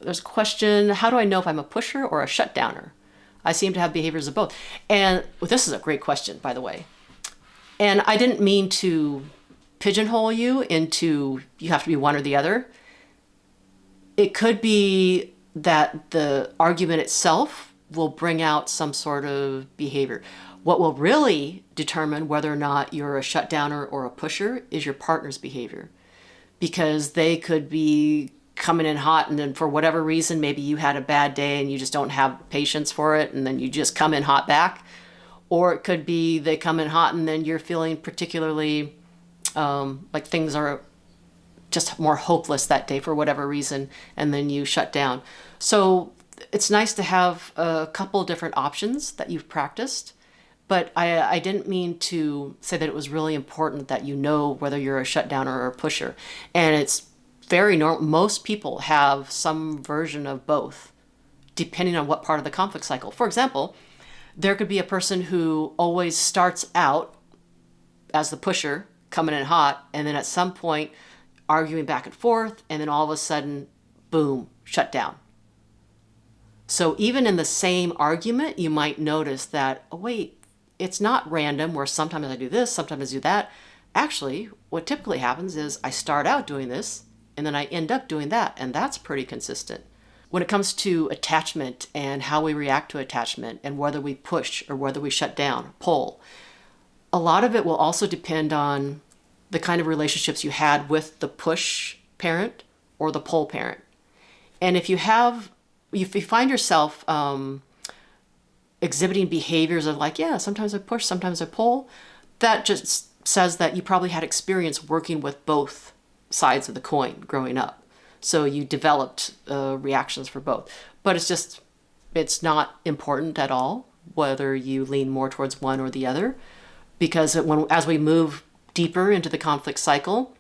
there's a question, how do I know if I'm a pusher or a shutdowner? I seem to have behaviors of both. And this is a great question, by the way. And I didn't mean to pigeonhole you into you have to be one or the other. It could be that the argument itself will bring out some sort of behavior. What will really determine whether or not you're a shutdowner or a pusher is your partner's behavior. Because they could be coming in hot and then for whatever reason, maybe you had a bad day and you just don't have patience for it and then you just come in hot back. Or it could be they come in hot and then you're feeling particularly like things are just more hopeless that day for whatever reason, and then you shut down. So it's nice to have a couple different options that you've practiced, but I didn't mean to say that it was really important that you know whether you're a shutdowner or a pusher. And it's very normal. Most people have some version of both, depending on what part of the conflict cycle. For example, there could be a person who always starts out as the pusher, coming in hot, and then at some point arguing back and forth, and then all of a sudden, boom, shut down. So even in the same argument, you might notice that, oh wait, it's not random where sometimes I do this, sometimes I do that. Actually, what typically happens is I start out doing this, and then I end up doing that, and that's pretty consistent. When it comes to attachment and how we react to attachment and whether we push or whether we shut down, pull, a lot of it will also depend on the kind of relationships you had with the push parent or the pull parent. And if you find yourself exhibiting behaviors of like, yeah, sometimes I push, sometimes I pull, that just says that you probably had experience working with both sides of the coin growing up. So you developed reactions for both. But it's not important at all whether you lean more towards one or the other, because as we move deeper into the conflict cycle,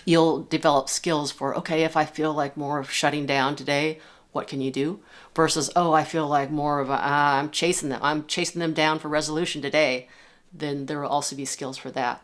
you'll develop skills for, okay, if I feel like more of shutting down today, what can you do? Versus, oh, I feel like more of I'm chasing them down for resolution today. Then there will also be skills for that.